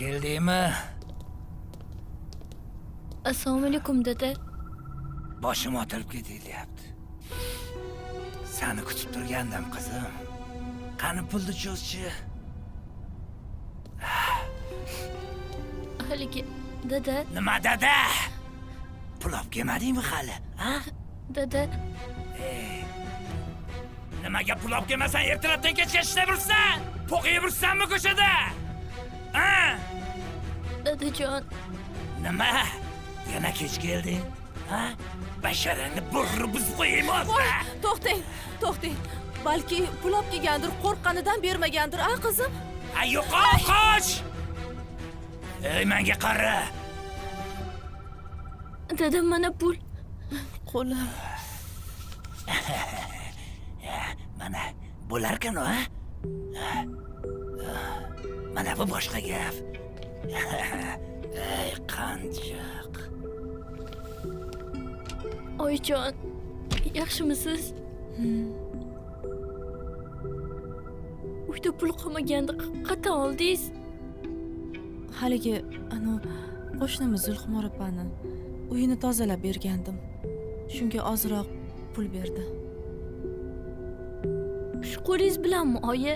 keldingmi? Assalomu alaykum dada. Boshim otilib ketilyapti. Seni kutib turgandim qizim. Qani pulni cho'zchi? Haligi dada. Nima dada? Pul olib kelmadingmi hali? Ha? Dada. Nimaga pul olib kelmasan, ertalabdan kechga ishlab yursan? To'qiyib yursanmi ko'chada? Ha? Dadajon. Nima? Yana kech kelding? Ha? Basharangni burri buzib qo'yaymi o'zi? To'xtang. Balki pul olib kelgandir, qo'rqqanidan bermagandir, a qizim? Ay yo'qol, qoch! Ey, menga qara. Dada, mana pul. Qo'lim. Mana bo'larkan o, ha? Mana bu boshqa gap. Ey, qanjiq. Oyijon, yaxshimisiz? Uyda pul qolmaganda qattan oldingiz? Haligi qo'shnimiz Zulxumor opani uyini tozalab bergandim. Shunga ozroq pul berdi. Shu qo'lingiz bilanmi, oyi?